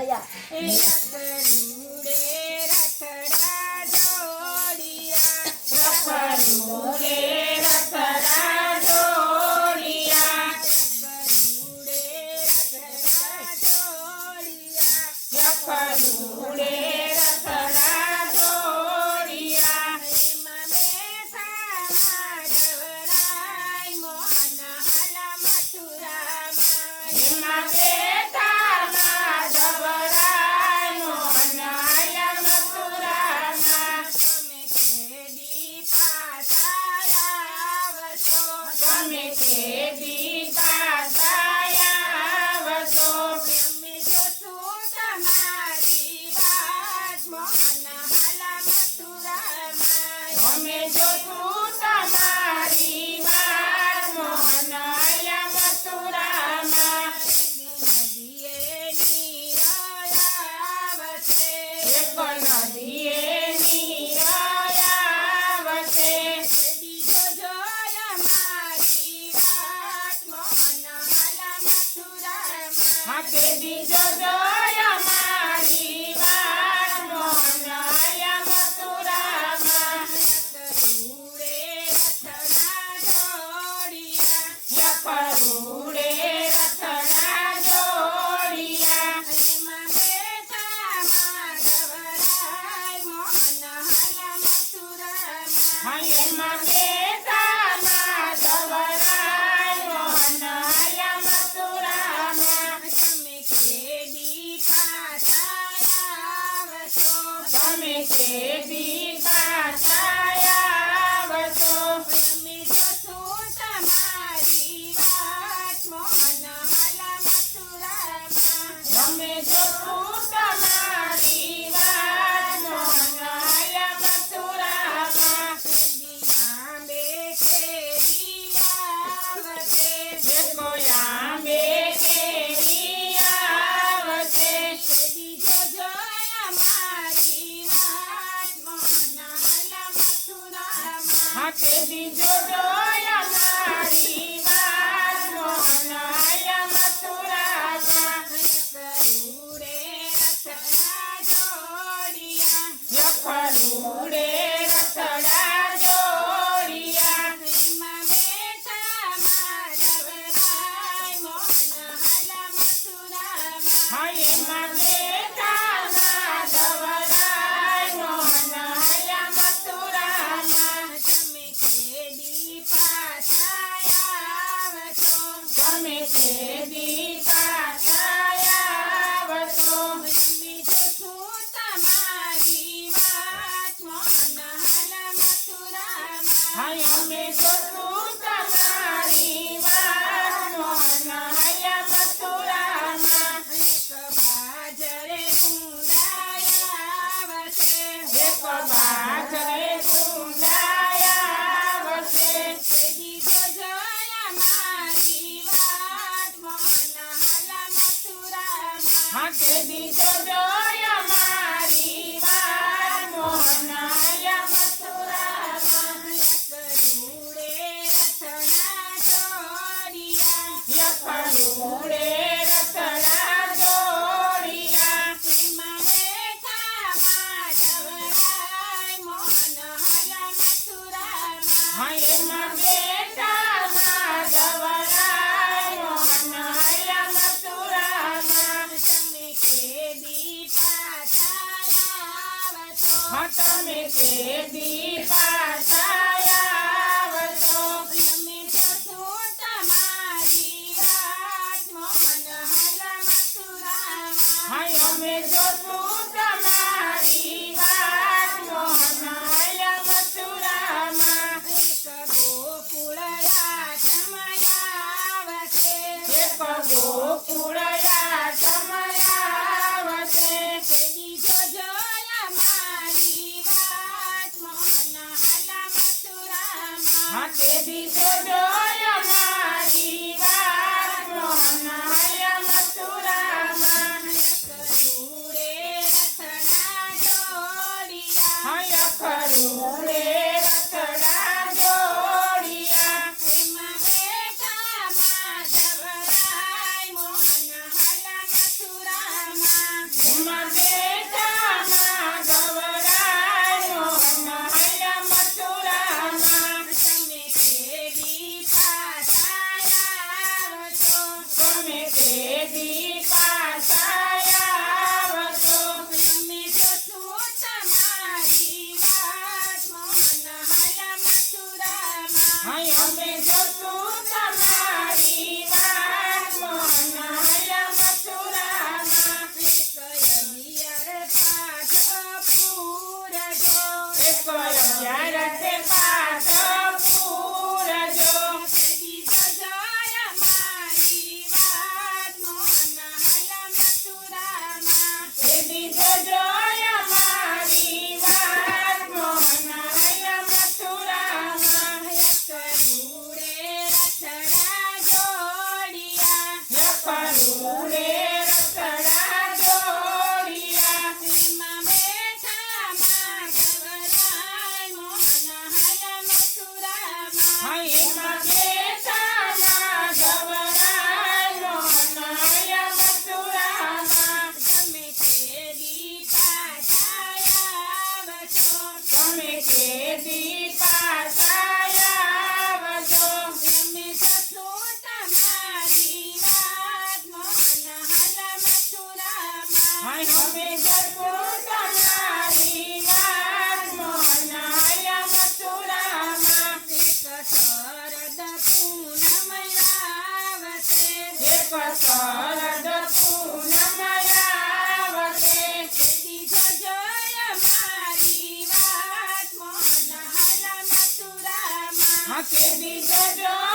દયા રખડુડે રખડા જોડિયા રખડુડે રખડા જોડિયા રખડુડે રખડા જોડિયા રખડુડે રખડા જોડિયા એમાં બેઠા માધવરાય મોહન હાલા મથુરામાં એમાં બેઠા માધવરાય મોહન હાલા મથુરામાં તમે કેદી પાછા આવશો તમે કેદી પાછા આવશો અમે જોશું તમારી વાત મોહન હાલા મથુરામાં અમે જોશું તમારી વાત મોહન હાલા મથુરામાં નદીએ નીરાયાવશે એક નદીએ નીરાયાવશે કેદી જોજો અમારી વાત મોહન હાલા મથુરામાં હા કેદી જોજો અમારી વાત મોહન હાલા મથુરામાં રખડુડે રખડા જોડિયા રખડુડે રખડા જોડિયા એમાં બેઠા માધવરાય મોહન હાલા મથુરામાં હા એમાં બેઠા માધવરાય મોહન હાલા મથુરામાં તમે કેદી પાછા આવશો તમે કેદી પાછા આવશો અમે જોશું તમારી વાત મોહન હાલા મથુરામાં અમે જોશું તમારી વાત મોહન હાલા મથુરામાં આંબે કેરી આવશે એકો આંબે કેરી આવશે કેદી જોજો અમારી વાત મોહન હાલા મથુરામાં હા કેદી જોજો અમારી વાત મોહન હાલા મથુરામાં રખડુડે રખડા જોડિયા રખડુડે રખડા જોડિયા એમાં બેઠા માધવરાય મોહન હાલા મથુરામાં હા એમાં બેઠા માધવરાય મોહન હાલા મથુરામાં તમે કેદી પાછા આવશો તમે કેદી પાછા આવશો અમે જોશું તમારી વાત મોહન હાલા મથુરામાં હા અમે જોશું તમારી વાત મોહન હાલા મથુરામાં એક બાજરે ઊંડાયાવશે એક બાજરે ઢૂંઢાયાવશે કેદી જોજો અમારી વાત મોહન હાલા મથુરામાં હા કેદી જોજો અમારી વાત મોહન હાલા મથુરામાં રખડુડે રખડા જોડિયા રખડુડે રખડા જોડિયા એમાં બેઠા માધવરાય મોહન હાલા મથુરામાં હા એમાં બેઠા માધવરાય મોહન હાલા મથુરામાં તમે કેદી પાછા આવશો હા તમે કેદી પાછા આવશો અમે જોશું તમારી વાત મોહન હાલા મથુરામાં હા અમે જોશું તમારી વાત મોહન હાલા મથુરામાં એક ગોકુળ આઠમયાવશે એક ગોકુળયા સમયાવશે કેદી જોજો અમારી વાત મોહન હાલા મથુરામાં હા કેદી જોજો અમારી વાત મોહન હાલા મથુરામાં રખડુડે રખડા જોડિયા હા રખડુડે રખડા જોડિયા એમાં બેઠા માધવરાય મોહન શરદ પૂનમયાવતે તેદી જોજો અમારી વાત મોહન હાલ મથુરામાં તે બીજો જો